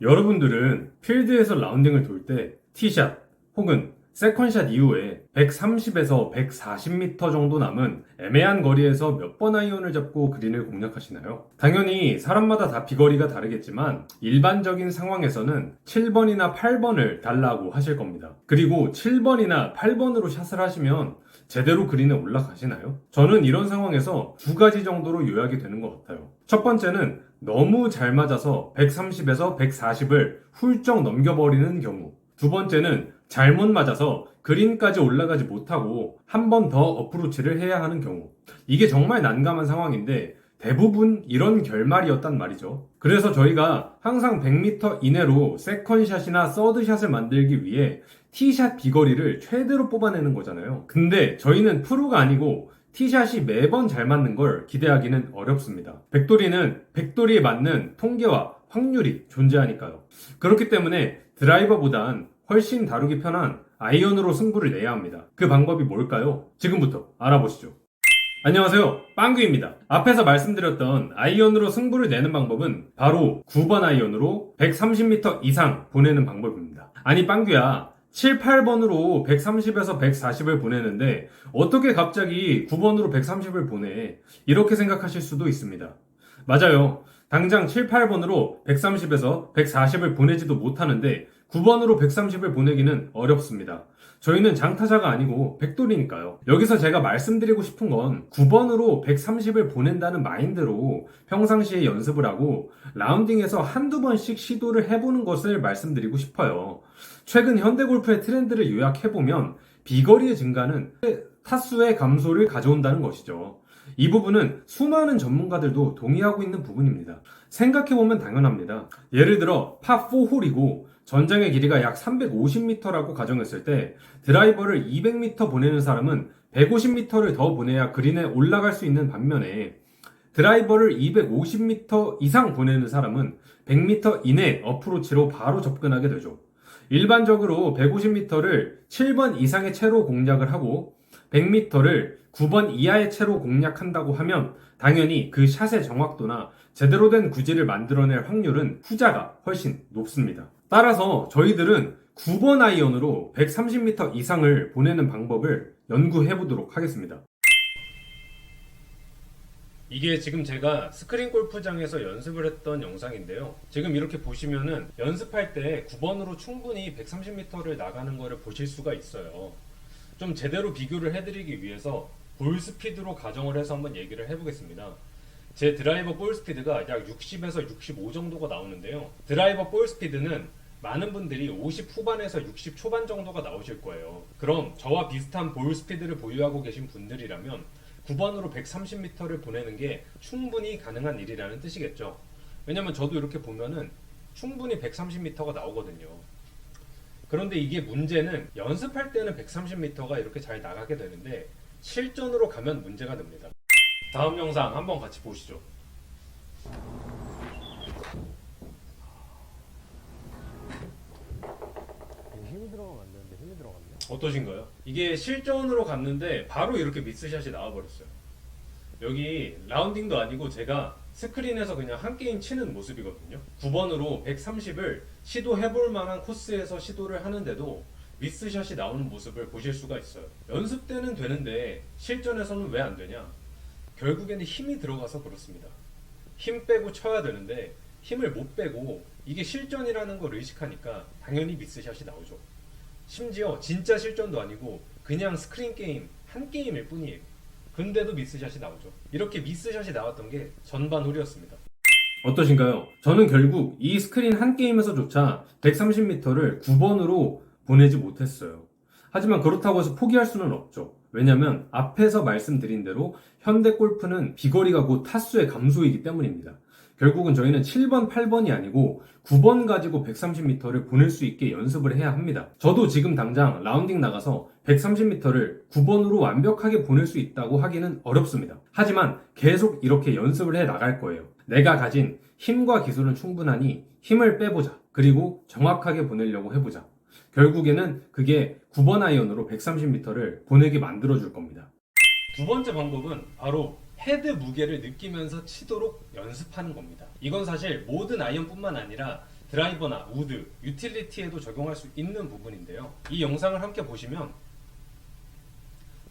여러분들은 필드에서 라운딩을 돌 때 티샷 혹은 세컨샷 이후에 130에서 140m 정도 남은 애매한 거리에서 몇 번 아이언을 잡고 그린을 공략하시나요? 당연히 사람마다 다 비거리가 다르겠지만 일반적인 상황에서는 7번이나 8번을 달라고 하실 겁니다. 그리고 7번이나 8번으로 샷을 하시면 제대로 그린에 올라가시나요? 저는 이런 상황에서 두 가지 정도로 요약이 되는 것 같아요. 첫 번째는 너무 잘 맞아서 130에서 140을 훌쩍 넘겨버리는 경우. 두 번째는 잘못 맞아서 그린까지 올라가지 못하고 한 번 더 어프로치를 해야 하는 경우. 이게 정말 난감한 상황인데 대부분 이런 결말이었단 말이죠. 그래서 저희가 항상 100m 이내로 세컨샷이나 서드샷을 만들기 위해 티샷 비거리를 최대로 뽑아내는 거잖아요. 근데 저희는 프로가 아니고 티샷이 매번 잘 맞는 걸 기대하기는 어렵습니다. 백돌이는 백돌이에 맞는 통계와 확률이 존재하니까요. 그렇기 때문에 드라이버보단 훨씬 다루기 편한 아이언으로 승부를 내야 합니다. 그 방법이 뭘까요? 지금부터 알아보시죠. 안녕하세요, 빵규입니다. 앞에서 말씀드렸던 아이언으로 승부를 내는 방법은 바로 9번 아이언으로 130m 이상 보내는 방법입니다. 아니 빵규야, 7, 8번으로 130에서 140을 보내는데 어떻게 갑자기 9번으로 130을 보내? 이렇게 생각하실 수도 있습니다. 맞아요. 당장 7, 8번으로 130에서 140을 보내지도 못하는데 9번으로 130을 보내기는 어렵습니다. 저희는 장타자가 아니고 백돌이니까요. 여기서 제가 말씀드리고 싶은 건 9번으로 130을 보낸다는 마인드로 평상시에 연습을 하고 라운딩에서 한두 번씩 시도를 해보는 것을 말씀드리고 싶어요. 최근 현대골프의 트렌드를 요약해보면 비거리의 증가는 타수의 감소를 가져온다는 것이죠. 이 부분은 수많은 전문가들도 동의하고 있는 부분입니다. 생각해보면 당연합니다. 예를 들어 파4홀이고 전장의 길이가 약 350m라고 가정했을 때 드라이버를 200m 보내는 사람은 150m를 더 보내야 그린에 올라갈 수 있는 반면에 드라이버를 250m 이상 보내는 사람은 100m 이내 어프로치로 바로 접근하게 되죠. 일반적으로 150m를 7번 이상의 채로 공략을 하고 100m를 9번 이하의 채로 공략한다고 하면 당연히 그 샷의 정확도나 제대로 된 구질을 만들어낼 확률은 후자가 훨씬 높습니다. 따라서 저희들은 9번 아이언으로 130m 이상을 보내는 방법을 연구해 보도록 하겠습니다. 이게 지금 제가 스크린 골프장에서 연습을 했던 영상인데요. 지금 이렇게 보시면은 연습할 때 9번으로 충분히 130m를 나가는 거를 보실 수가 있어요. 좀 제대로 비교를 해드리기 위해서 볼 스피드로 가정을 해서 한번 얘기를 해보겠습니다. 제 드라이버 볼 스피드가 약 60에서 65 정도가 나오는데요. 드라이버 볼 스피드는 많은 분들이 50 후반에서 60 초반 정도가 나오실 거예요. 그럼 저와 비슷한 볼 스피드를 보유하고 계신 분들이라면 9번으로 130m를 보내는 게 충분히 가능한 일이라는 뜻이겠죠. 왜냐면 저도 이렇게 보면은 충분히 130m가 나오거든요. 그런데 이게 문제는 연습할 때는 130m가 이렇게 잘 나가게 되는데 실전으로 가면 문제가 됩니다. 다음 영상 한번 같이 보시죠. 힘이 들어가면 안 되는데 힘이 들어갔네. 어떠신가요? 이게 실전으로 갔는데 바로 이렇게 미스샷이 나와버렸어요. 여기 라운딩도 아니고 제가 스크린에서 그냥 한 게임 치는 모습이거든요. 9번으로 130을 시도해볼 만한 코스에서 시도를 하는데도 미스샷이 나오는 모습을 보실 수가 있어요. 연습 때는 되는데 실전에서는 왜 안 되냐? 결국에는 힘이 들어가서 그렇습니다. 힘 빼고 쳐야 되는데 힘을 못 빼고 이게 실전이라는 걸 의식하니까 당연히 미스샷이 나오죠. 심지어 진짜 실전도 아니고 그냥 스크린 게임 한 게임일 뿐이에요. 근데도 미스샷이 나오죠. 이렇게 미스샷이 나왔던 게 전반 홀이었습니다. 어떠신가요? 저는 결국 이 스크린 한 게임에서조차 130m를 9번으로 보내지 못했어요. 하지만 그렇다고 해서 포기할 수는 없죠. 왜냐면 앞에서 말씀드린 대로 현대골프는 비거리가 곧 타수의 감소이기 때문입니다. 결국은 저희는 7번, 8번이 아니고 9번 가지고 130m를 보낼 수 있게 연습을 해야 합니다. 저도 지금 당장 라운딩 나가서 130m를 9번으로 완벽하게 보낼 수 있다고 하기는 어렵습니다. 하지만 계속 이렇게 연습을 해 나갈 거예요. 내가 가진 힘과 기술은 충분하니 힘을 빼보자. 그리고 정확하게 보내려고 해보자. 결국에는 그게 9번 아이언으로 130m를 보내게 만들어줄 겁니다. 두 번째 방법은 바로 헤드 무게를 느끼면서 치도록 연습하는 겁니다. 이건 사실 모든 아이언뿐만 아니라 드라이버나 우드, 유틸리티에도 적용할 수 있는 부분인데요. 이 영상을 함께 보시면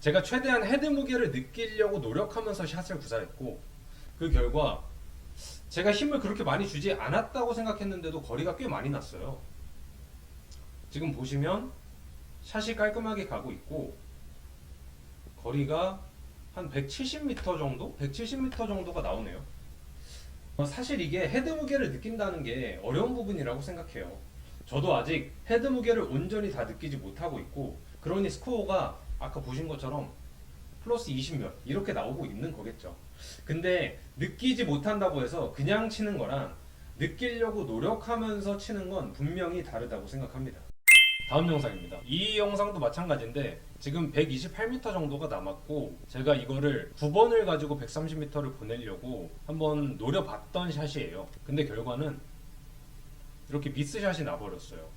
제가 최대한 헤드 무게를 느끼려고 노력하면서 샷을 구사했고, 그 결과 제가 힘을 그렇게 많이 주지 않았다고 생각했는데도 거리가 꽤 많이 났어요. 지금 보시면 샷이 깔끔하게 가고 있고, 거리가 한 170m 정도? 170m 정도가 나오네요. 사실 이게 헤드 무게를 느낀다는 게 어려운 부분이라고 생각해요. 저도 아직 헤드 무게를 온전히 다 느끼지 못하고 있고, 그러니 스코어가 아까 보신 것처럼 플러스 20몇 이렇게 나오고 있는 거겠죠. 근데 느끼지 못한다고 해서 그냥 치는 거랑 느끼려고 노력하면서 치는 건 분명히 다르다고 생각합니다. 다음 영상입니다. 이 영상도 마찬가지인데 지금 128m 정도가 남았고, 제가 이거를 9번을 가지고 130m를 보내려고 한번 노려봤던 샷이에요. 근데 결과는 이렇게 미스샷이 나버렸어요.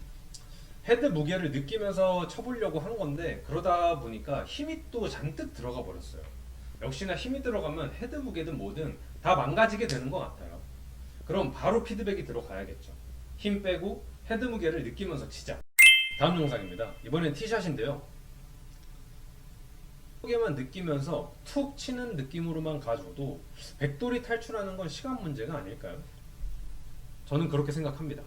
헤드 무게를 느끼면서 쳐보려고 한 건데 그러다 보니까 힘이 또 잔뜩 들어가 버렸어요. 역시나 힘이 들어가면 헤드 무게든 뭐든 다 망가지게 되는 것 같아요. 그럼 바로 피드백이 들어가야겠죠. 힘 빼고 헤드 무게를 느끼면서 치자. 다음 영상입니다. 이번엔 티샷인데요. 무게만 느끼면서 툭 치는 느낌으로만 가져도 백돌이 탈출하는 건 시간 문제가 아닐까요? 저는 그렇게 생각합니다.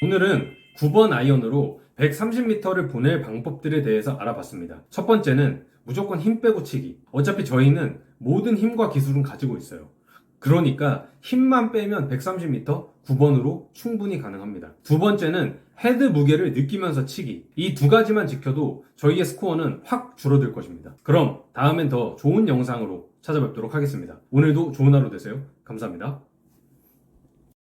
오늘은 9번 아이언으로 130m를 보낼 방법들에 대해서 알아봤습니다. 첫 번째는 무조건 힘 빼고 치기. 어차피 저희는 모든 힘과 기술은 가지고 있어요. 그러니까 힘만 빼면 130m 9번으로 충분히 가능합니다. 두 번째는 헤드 무게를 느끼면서 치기. 이 두 가지만 지켜도 저희의 스코어는 확 줄어들 것입니다. 그럼 다음엔 더 좋은 영상으로 찾아뵙도록 하겠습니다. 오늘도 좋은 하루 되세요. 감사합니다.